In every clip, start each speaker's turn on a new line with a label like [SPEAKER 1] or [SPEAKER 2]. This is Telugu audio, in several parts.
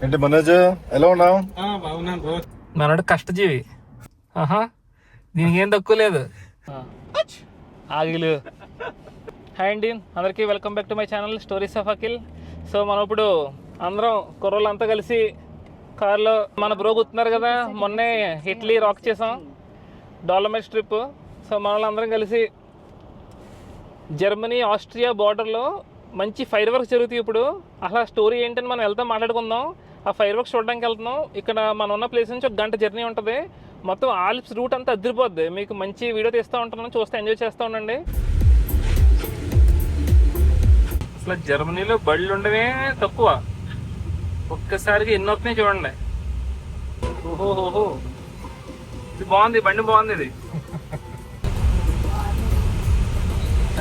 [SPEAKER 1] ఏంటి మనోజ్, ఎలా ఉన్నావు?
[SPEAKER 2] బాగున్నాను. మనోడు కష్టజీవి. ఆహా, దీనికి ఏం తక్కువ లేదు. ఆగిలు. హాయ్ అండి, అందరికీ welcome back to my channel stories of Akhil. So మనం ఇప్పుడు అందరం కుర్రోళ్ళు అంతా కలిసి కార్లో మన బ్రో కూతున్నారు కదా, మొన్నే ఇటలీ రాక్ చేసాం, డాలమైట్స్ ట్రిప్. సో మన వాళ్ళందరం కలిసి జర్మనీ ఆస్ట్రియా బార్డర్లో మంచి ఫైర్ వర్క్స్ జరుగుతాయి ఇప్పుడు. అసలు స్టోరీ ఏంటని మనం వెళ్తాం, మాట్లాడుకుందాం. ఆ ఫైర్ వర్క్స్ చూడడానికి వెళ్తున్నాం. ఇక్కడ మనం ఉన్న ప్లేస్ నుంచి 1 గంట జర్నీ ఉంటుంది. మొత్తం ఆల్ప్స్ రూట్ అంతా అదిరిపోద్ది. మీకు మంచి వీడియో తీస్తూ ఉంటాను, చూస్తే ఎంజాయ్ చేస్తూ ఉండండి. అసలు జర్మనీలో బళ్ళు ఉండవే తక్కువ, ఒక్కసారిగా ఎన్ని వస్తున్నాయి చూడండి. ఓహోహోహో, ఇది బాగుంది, బండి బాగుంది. ఇది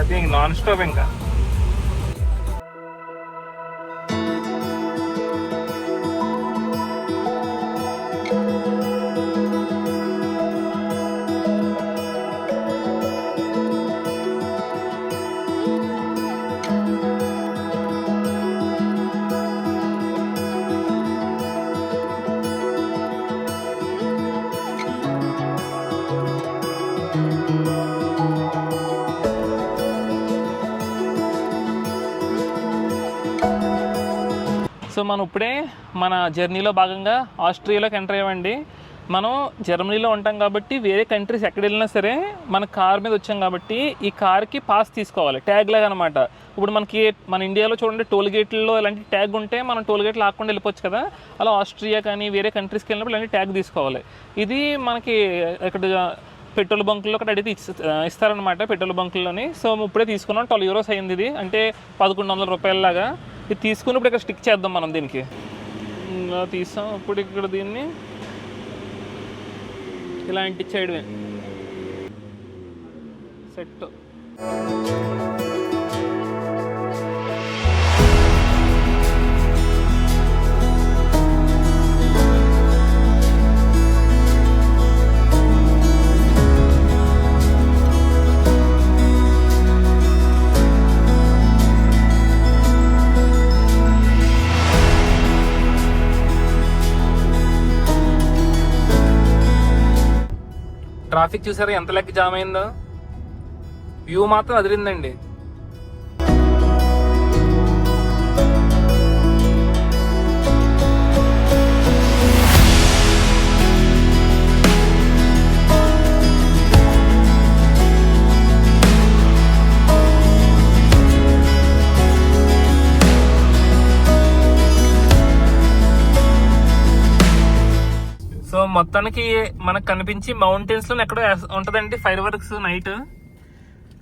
[SPEAKER 2] అది నాన్ స్టాప్ ఇంకా. సో మనం ఇప్పుడే మన జర్నీలో భాగంగా ఆస్ట్రియాలోకి ఎంటర్ అయ్యామండి. మనం జర్మనీలో ఉంటాం కాబట్టి వేరే కంట్రీస్ ఎక్కడ వెళ్ళినా సరే మన కార్ మీద వచ్చాం కాబట్టి ఈ కార్కి పాస్ తీసుకోవాలి, ట్యాగ్ లాగా అనమాట. ఇప్పుడు మనకి మన ఇండియాలో చూడండి, టోల్ గేట్లలో ఇలాంటి ట్యాగ్ ఉంటే మనం టోల్ గేట్లు ఆకుండా వెళ్ళిపోవచ్చు కదా. అలా ఆస్ట్రియా కానీ వేరే కంట్రీస్కి వెళ్ళినప్పుడు ఇలాంటి ట్యాగ్ తీసుకోవాలి. ఇది మనకి ఇక్కడ పెట్రోల్ బంకుల్లో ఒకటి అడిగితే ఇస్తారనమాట, పెట్రోల్ బంకుల్లోని. సో ఇప్పుడే తీసుకున్నాం, 12 euros అయింది. ఇది అంటే 1100 రూపాయలలాగా. ఇది తీసుకుని ఇప్పుడు ఇక్కడ స్టిక్ చేద్దాం మనం దీనికి. తీసాం ఇప్పుడు ఇక్కడ దీన్ని ఇలా అంటించేయడమే, సెట్. ట్రాఫిక్ చూసారా ఎంత లెక్క జామ్ అయిందో. వ్యూ మాత్రం అదిరిందండి. సో మొత్తానికి మనకు కనిపించి మౌంటైన్స్ లో ఎక్కడో ఉంటదండి ఫైర్ వర్క్స్ నైట్.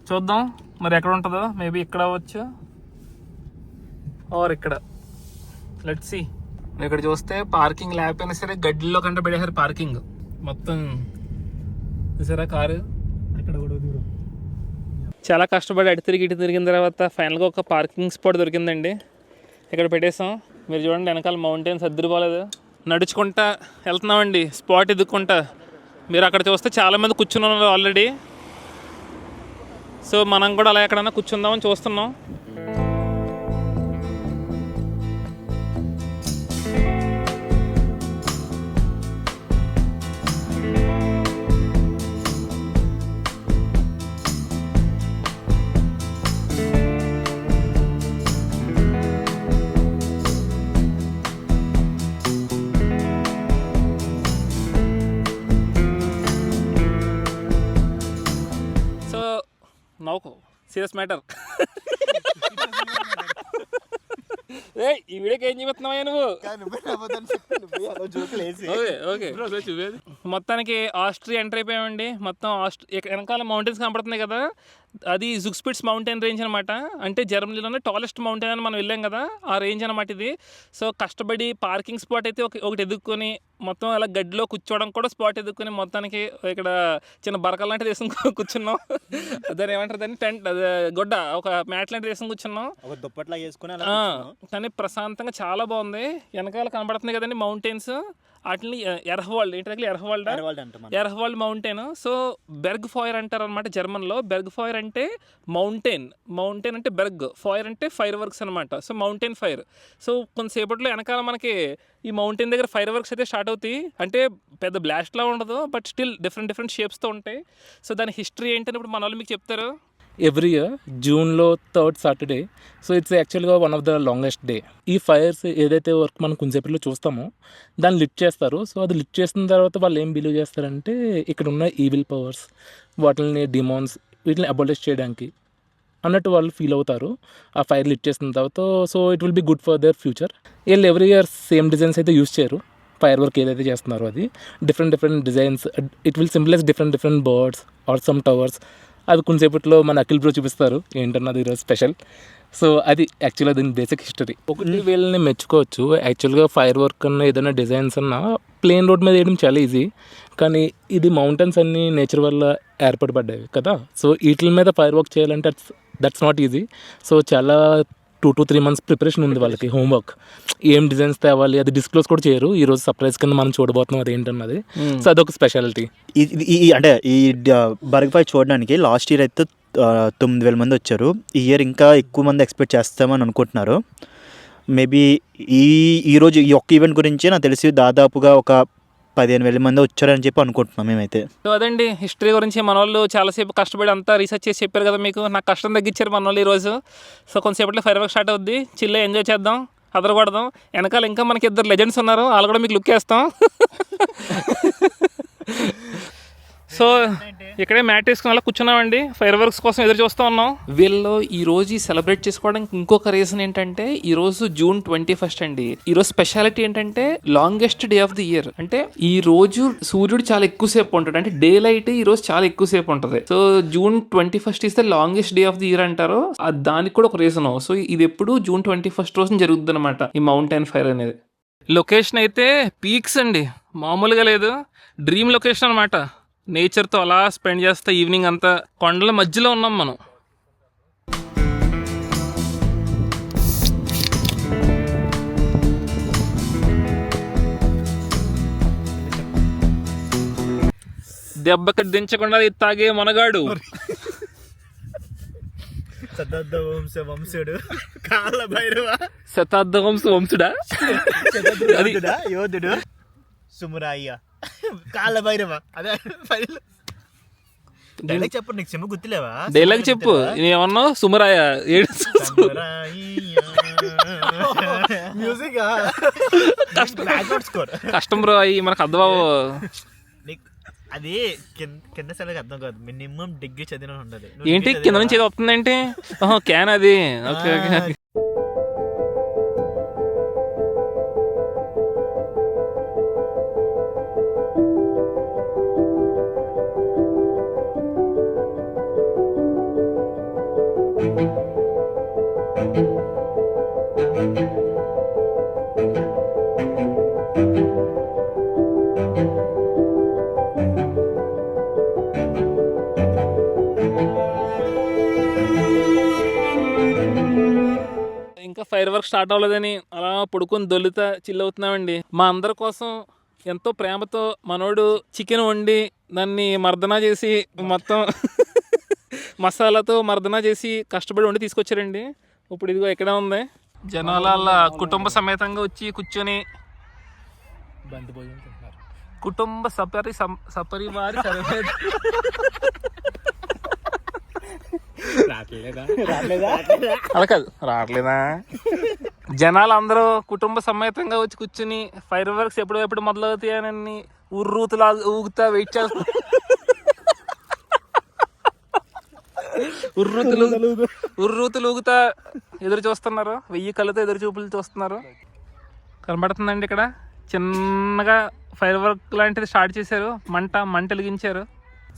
[SPEAKER 2] చూద్దాం మరి ఎక్కడ ఉంటుందో. మేబీ ఇక్కడ అవ్వచ్చు ఆర్ ఇక్కడ. Let's see. ఇక్కడ చూస్తే పార్కింగ్ లేకపోయినా సరే గడ్డిలో కంటే పెట్టేసారు పార్కింగ్ మొత్తం. చూసారా కారు అక్కడ కూడా దూరం. చాలా కష్టపడి అటు తిరిగి ఇటు తిరిగిన తర్వాత ఫైనల్గా ఒక పార్కింగ్ స్పాట్ దొరికిందండి. ఇక్కడ పెట్టేసాం. మీరు చూడండి వెనకాల మౌంటైన్స్ అద్దరిపోలేదు. నడుచుకుంటా వెళ్తున్నామండి స్పాట్ ఎదుక్కుంటా. మీరు అక్కడ చూస్తే చాలామంది కూర్చుని ఉన్నారు ఆల్రెడీ. సో మనం కూడా అలా ఎక్కడైనా కూర్చుందామని చూస్తున్నాం. నౌకో సీరియస్ మ్యాటర్. ఈ వీడియోకి ఏం చూపిస్తున్నావా నువ్వు? మొత్తానికి ఆస్ట్రియా ఎంటర్ అయిపోయామండి. మొత్తం వెనకాల మౌంటైన్స్ కనపడుతున్నాయి కదా, అది జుగ్స్పిట్స్ మౌంటైన్ రేంజ్ అనమాట. అంటే జర్మనీలోనే టాలెస్ట్ మౌంటైన్ అని మనం వెళ్ళాం కదా, ఆ రేంజ్ అనమాట ఇది. సో కష్టపడి పార్కింగ్ స్పాట్ అయితే ఒకటి ఎదుక్కొని మొత్తం అలా గడ్డిలో కూర్చోవడం కూడా స్పాట్ ఎదుక్కొని మొత్తానికి ఇక్కడ చిన్న బరకల్ లాంటిది వేసుకుని కూర్చున్నాం. దాన్ని ఏమంటారు, దాన్ని టెంట్, గొడ్డ, ఒక మ్యాట్ లాంటిది వేసుకుని కూర్చున్నాం. కానీ ప్రశాంతంగా చాలా బాగుంది. వెనకాల కనబడుతుంది కదండి మౌంటైన్స్, వాటిని ఎర్హవాల్డ్ ఏంటి ఎర్హవాల్డ్ మౌంటైన్. సో బెర్గ్ ఫైర్ అంటారు అనమాట జర్మన్లో. బెర్గ్ ఫైర్ అంటే మౌంటైన్ అంటే బెర్గ్, ఫైర్ అంటే ఫైర్ వర్క్స్ అనమాట. So mountain fire. సో కొంతసేపట్లో వెనకాల మనకి ఈ మౌంటైన్ దగ్గర ఫైర్ వర్క్స్ అయితే స్టార్ట్ అవుతాయి. అంటే పెద్ద బ్లాస్ట్లా ఉండదు, బట్ స్టిల్ డిఫరెంట్ షేప్స్తో ఉంటాయి. సో దాని హిస్టరీ ఏంటని ఇప్పుడు మన వాళ్ళు మీకు చెప్తారు.
[SPEAKER 3] ఎవ్రీ ఇయర్ జూన్లో 3rd సాటర్డే. సో ఇట్స్ యాక్చువల్గా one of the longest day. ఈ ఫైర్స్ ఏదైతే వర్క్ మనం కొంచెంసేపట్లో చూస్తామో దాన్ని లిఫ్ట్ చేస్తారు. సో అది లిఫ్ట్ చేసిన తర్వాత వాళ్ళు ఏం బిలీవ్ చేస్తారంటే ఇక్కడ ఉన్న ఈవిల్ పవర్స్, వాటిని డిమాన్స్, వీటిని అబాలిష్ చేయడానికి అన్నట్టు వాళ్ళు ఫీల్ అవుతారు ఆ ఫైర్ లిఫ్ట్ చేసిన తర్వాత. So it will be good for their future. వీళ్ళు ఎవ్రీ ఇయర్ సేమ్ డిజైన్స్ అయితే యూస్ చేయరు. ఫైర్ వర్క్ ఏదైతే చేస్తున్నారో అది different designs. It will simples different birds or some towers. అది కొంచెంసేపట్లో మన అఖిల్ బ్రో చూపిస్తారు ఏంటన్నది ఈరోజు స్పెషల్. సో అది యాక్చువల్గా దీని బేసిక్ హిస్టరీ. ఒకటి వీళ్ళని మెచ్చుకోవచ్చు. యాక్చువల్గా ఫైర్ వర్క్ అన్న ఏదైనా డిజైన్స్ అన్న ప్లేన్ రోడ్ మీద వేయడం చాలా ఈజీ, కానీ ఇది మౌంటైన్స్ అన్నీ నేచర్ వల్ల ఏర్పడబడ్డాయి కదా. సో వీటి మీద ఫైర్ వర్క్ చేయాలంటే దట్స్ నాట్ ఈజీ. సో చాలా 2 to 3 months ప్రిపరేషన్ ఉంది వాళ్ళకి, హోంవర్క్. ఏం డిజైన్స్ తేవాలి అది డిస్క్లోజ్ కూడా చేయరు. ఈరోజు సర్ప్రైజ్ కింద మనం చూడబోతున్నాం అది ఏంటన్నది. సో అదొక స్పెషాలిటీ.
[SPEAKER 4] అంటే ఈ బర్గ్ ఫైర్ చూడడానికి లాస్ట్ ఇయర్ అయితే 9,000 మంది వచ్చారు. ఈ ఇయర్ ఇంకా ఎక్కువ మంది ఎక్స్పెక్ట్ చేస్తామని అనుకుంటున్నారు. మేబీ ఈరోజు ఈ ఒక్క ఈవెంట్ గురించి నాకు తెలిసి దాదాపుగా ఒక 15,000 మంది వచ్చారని చెప్పి అనుకుంటున్నాం మేమైతే.
[SPEAKER 2] సో అదండి హిస్టరీ గురించి మన వాళ్ళు చాలాసేపు కష్టపడి అంతా రీసెర్చ్ చేసి చెప్పారు కదా మీకు. నాకు కష్టం తగ్గించారు మన వాళ్ళు ఈరోజు. సో కొంతసేపట్లో ఫైర్ వర్క్ స్టార్ట్ అవుద్ది, చిల్లే ఎంజాయ్ చేద్దాం, అదరగొడదాం. వెనకాల ఇంకా మనకి 2 లెజెండ్స్ ఉన్నారు, వాళ్ళు కూడా మీకు లుక్ వేస్తాం. సో ఇక్కడే మ్యాట్ వేసుకుని అలా కూర్చున్నామండి, ఫైర్ వర్క్స్ కోసం ఎదురు చూస్తూ ఉన్నాం. వీళ్ళు ఈ రోజు సెలబ్రేట్ చేసుకోవడానికి ఇంకొక రీజన్ ఏంటంటే ఈ రోజు June 21 అండి. ఈ రోజు స్పెషాలిటీ ఏంటంటే longest day of the year. అంటే ఈ రోజు సూర్యుడు చాలా ఎక్కువసేపు ఉంటాడు, అంటే డే లైట్ ఈ రోజు చాలా ఎక్కువసేపు ఉంటుంది. So June 21 is the longest day of the year అంటారు. దానికి కూడా ఒక రీజన్. సో ఇది ఎప్పుడు June 21 రోజున జరుగుతుంది అనమాట ఈ మౌంటైన్ ఫైర్ అనేది. లొకేషన్ అయితే పీక్స్ అండి, మామూలుగా లేదు. డ్రీమ్ లొకేషన్ అనమాట. నేచర్తో అలా స్పెండ్ చేస్తే ఈవినింగ్ అంతా. కొండల మధ్యలో ఉన్నాం మనం. దెబ్బకి దించకుండా తాగే మనగాడు శతాబ్ద వంశ వంశుడా
[SPEAKER 4] యోధుడు సుమురాయ్య కాళ్ళ భైరవ. అదే డైలాగ్ చెప్పు, నీకు చెమ్మ గుర్తులేవా?
[SPEAKER 2] డైలాగ్ చెప్పు. ఏమన్నావు? సుమరాయ
[SPEAKER 4] మ్యూజిక్
[SPEAKER 2] కష్టం బ్రో, అయ్యి మనకు అర్థం బాబు.
[SPEAKER 4] అది కింద సరిగా అర్థం కాదు, మినిమం డిగ్రీ చదివిన ఉండాలి.
[SPEAKER 2] ఏంటి కింద నుంచి ఏదో వస్తుందేంటి? క్యాన్ అది. Okay okay. ఇంకా ఫైర్ వర్క్ స్టార్ట్ అవ్వలేదని అలా పడుకొని దొల్లుతా చిల్ అవుతున్నామండి. మా అందరి కోసం ఎంతో ప్రేమతో మనోడు చికెన్ వండి దాన్ని మర్దనా చేసి మొత్తం మసాలాతో మర్దనా చేసి కష్టపడి వండి తీసుకొచ్చారండి. ఇప్పుడు ఇదిగో ఎక్కడ ఉంది, జనాల కుటుంబ సమేతంగా వచ్చి కూర్చొని కుటుంబ సపరివారి అలా కాదు, రావట్లేదా? జనాలు అందరూ కుటుంబ సమేతంగా వచ్చి కూర్చుని ఫైర్ వర్క్స్ ఎప్పుడు మొదలవుతాయని ఉర్రూతులా ఊగుతా వెయిట్ చేస్తా, ఉర్రూతులు ఊగుతా ఎదురు చూస్తున్నారు. 1000 కళ్ళతో ఎదురు చూపులు చూస్తున్నారు. కనబడుతుందండి ఇక్కడ చిన్నగా ఫైర్ వర్క్ లాంటిది స్టార్ట్ చేశారు. మంట వెలిగించారు.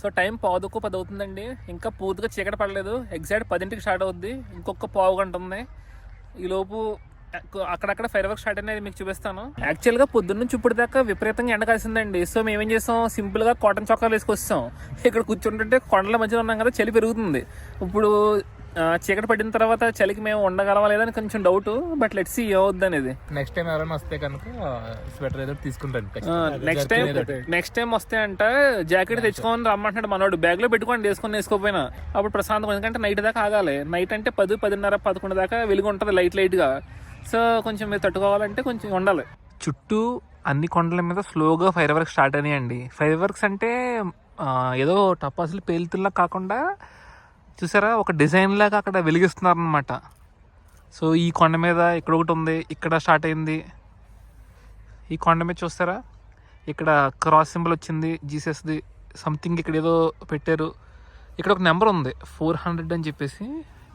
[SPEAKER 2] సో టైం 9:10 అవుతుందండి. ఇంకా పూర్తిగా చీకటి పడలేదు. ఎగ్జాక్ట్ 10ంటికి స్టార్ట్ అవుద్ది. ఇంకొక పావు గంట ఉంది. ఈలోపు అక్కడక్కడ ఫైర్ వర్క్ స్టార్ట్ అనేది మీకు చూపిస్తాను. యాక్చువల్గా పొద్దున్న నుంచి ఇప్పుడు దాకా విపరీతంగా ఎండ కాసిందండి. సో మేమేం చేసాం, సింపుల్గా కాటన్ చొక్కాలు వేసుకొస్తాం. ఇక్కడ కూర్చుంటుంటే కొండల మధ్యలో ఉన్నాం కదా, చలి పెరుగుతుంది. ఇప్పుడు చీకటి పడిన తర్వాత చలికి మేము ఉండగలమా లేదని కొంచెం డౌట్. బట్ లెట్స్ సీ ఏమవుద్ది అనేది.
[SPEAKER 3] నెక్స్ట్ టైం ఎవరైనా వస్తే కనుక స్వెటర్ ఏదో తీసుకుంటాను.
[SPEAKER 2] నెక్స్ట్ టైం వస్తే అంట జాకెట్ తెచ్చుకొని రమ్మంటున్నాడు మనోడు. బ్యాగ్ లో పెట్టుకొని వేసుకోపోయినా అప్పుడు ప్రశాంతం. ఎందుకంటే నైట్ దాకా ఆగాలి. నైట్ అంటే 10, 10:30, 11 దాకా వెలుగు ఉంటుంది లైట్ గా. సో కొంచెం మీరు తట్టుకోవాలంటే కొంచెం ఉండాలి. చుట్టూ అన్ని కొండల మీద స్లోగా ఫైర్ వర్క్స్ స్టార్ట్ అయినాయండి. ఫైర్ వర్క్స్ అంటే ఏదో టపాసులు పేలుతుల్లా కాకుండా చూసారా ఒక డిజైన్ లాగా అక్కడ వెలిగిస్తున్నారు అనమాట. సో ఈ కొండ మీద ఇక్కడ ఒకటి ఉంది, ఇక్కడ స్టార్ట్ అయింది. ఈ కొండ మీద చూస్తారా ఇక్కడ క్రాస్ సింబల్ వచ్చింది జీసస్ది సంథింగ్. ఇక్కడ ఏదో పెట్టారు. ఇక్కడ ఒక నెంబర్ ఉంది 400 అని చెప్పేసి,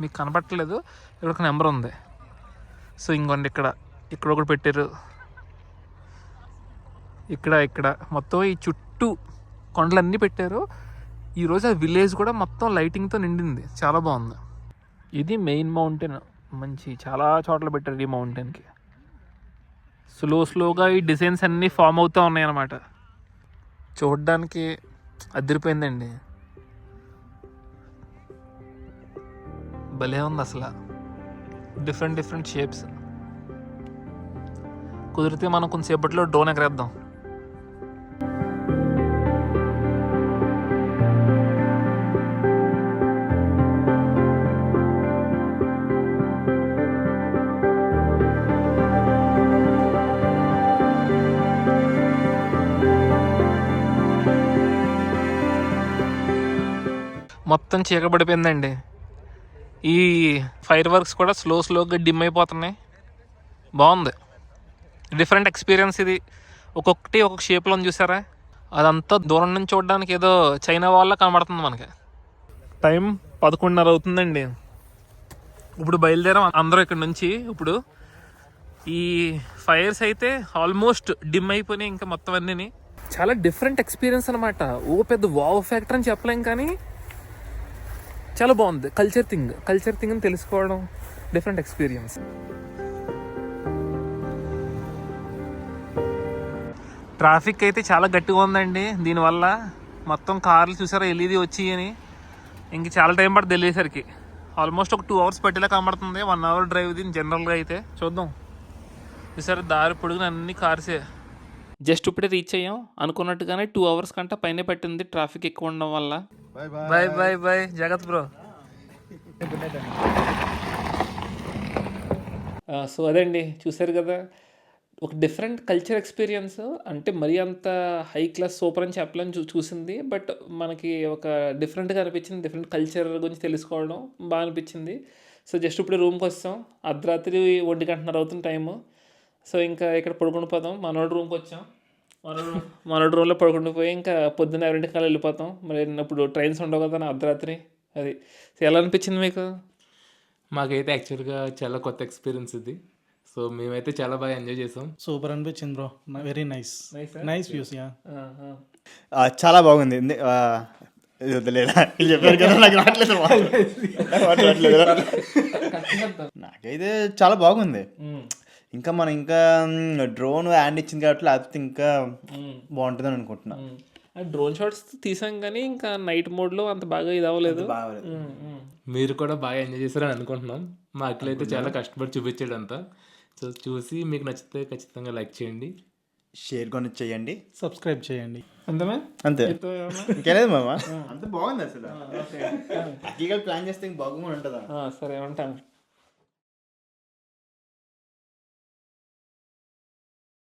[SPEAKER 2] మీకు కనపట్టలేదు. ఇక్కడ ఒక నెంబర్ ఉంది. సో ఇంకోండి ఇక్కడ ఒకటి పెట్టారు. ఇక్కడ మొత్తం ఈ చుట్టూ కొండలన్నీ పెట్టారు. ఈరోజు ఆ విలేజ్ కూడా మొత్తం లైటింగ్తో నిండింది. చాలా బాగుంది. ఇది మెయిన్ మౌంటైన్. మంచి చాలా చోట్ల పెట్టారు ఈ మౌంటైన్కి. స్లోగా ఈ డిజైన్స్ అన్నీ ఫామ్ అవుతూ ఉన్నాయి అన్నమాట. చూడడానికి అదిరిపోయిందండి. భలే ఉంది అసలు. Different shapes. కుదిరితే మనం కొంతసేపట్లో డ్రోన్ ఎగరేద్దాం. మొత్తం చీకబడిపోయిందండి. ఈ ఫైర్ వర్క్స్ కూడా స్లోగా డిమ్ అయిపోతున్నాయి. బాగుంది. డిఫరెంట్ ఎక్స్పీరియన్స్ ఇది. ఒక్కొక్కటి ఒక్కొక్క షేప్లో చూసారా. అదంతా దూరం నుంచి చూడడానికి ఏదో చైనా వాళ్ళ కనబడుతుంది మనకి. టైం 11:30 అవుతుందండి. ఇప్పుడు బయలుదేరాం అందరూ ఇక్కడ నుంచి. ఇప్పుడు ఈ ఫైర్స్ అయితే ఆల్మోస్ట్ డిమ్ అయిపోయినాయి ఇంకా మొత్తం అన్నీ. చాలా డిఫరెంట్ ఎక్స్పీరియన్స్ అనమాట. పెద్ద వావ్ ఫ్యాక్టర్ అని చెప్పలేం కానీ చాలా బాగుంది. కల్చర్ థింగ్ అని తెలుసుకోవడం డిఫరెంట్ ఎక్స్పీరియన్స్. ట్రాఫిక్ అయితే చాలా గట్టిగా ఉందండి. దీనివల్ల మొత్తం కార్లు చూసారా ఎల్ఈడి వచ్చి అని. ఇంక చాలా టైం పడుతుంది వెళ్ళేసరికి. ఆల్మోస్ట్ ఒక 2 hours పట్టేలా కనబడుతుంది. 1 hour డ్రైవ్ దీని జనరల్గా అయితే. చూద్దాం. చూసారా దారి పొడుగున అన్ని కార్సే. జస్ట్ ఇప్పుడే రీచ్ అయ్యాం. అనుకున్నట్టుగానే 2 hours కంటే పైన పట్టింది ట్రాఫిక్ ఎక్కువ ఉండడం వల్ల. బాయ్ జగత్ బ్రో. సో అదండి చూసారు కదా, ఒక డిఫరెంట్ కల్చర్ ఎక్స్పీరియన్స్. అంటే మరీ అంత హై క్లాస్ సూపర్ అని చెప్పలేని చూసింది. బట్ మనకి ఒక డిఫరెంట్గా అనిపించింది. డిఫరెంట్ కల్చర్ గురించి తెలుసుకోవడం బాగా అనిపించింది. సో జస్ట్ ఇప్పుడు రూమ్కి వస్తాం. అర్ధరాత్రి 1:30 అవుతుంది టైము. సో ఇంకా ఇక్కడ పడుకుని పోతాం. మనోడు రూమ్కి వచ్చాం. మనోడు రూమ్లో పడుకుని పోయి ఇంకా పొద్దున్న 2:00 వెళ్ళిపోతాం. మరి ఇప్పుడు ట్రైన్స్ ఉండవు కదా నా అర్ధరాత్రి. అది ఎలా అనిపించింది మీకు?
[SPEAKER 3] మాకైతే యాక్చువల్గా చాలా కొత్త ఎక్స్పీరియన్స్ ఇది. సో మేమైతే చాలా బాగా ఎంజాయ్ చేసాం.
[SPEAKER 5] సూపర్ అనిపించింది బ్రో. Very nice views.
[SPEAKER 4] చాలా బాగుంది. చెప్పారు కదా నాకు రావట్లేదు. నాకైతే చాలా బాగుంది. ఇంకా మనం ఇంకా డ్రోన్ హ్యాండ్ ఇచ్చింది కాబట్టి లేకపోతే ఇంకా బాగుంటుందని అనుకుంటున్నా.
[SPEAKER 2] డ్రోన్ షాట్స్ తీసాం కానీ ఇంకా నైట్ మోడ్లో అంత బాగా ఇది అవ్వలేదు.
[SPEAKER 3] మీరు కూడా బాగా ఎంజాయ్ చేశారని అనుకుంటున్నాం. మా అఖిల్ అయితే చాలా కష్టపడి చూపించాడు అంతా. సో చూసి మీకు నచ్చితే ఖచ్చితంగా లైక్ చేయండి,
[SPEAKER 4] షేర్ కొని చేయండి,
[SPEAKER 5] సబ్స్క్రైబ్ చేయండి.
[SPEAKER 4] అంతే ఇంకేలేదు మామ. అంత బాగుంది అసలు. ప్లాన్ చేస్తే బాగుంటుందా?
[SPEAKER 2] సరే ఉంటాను.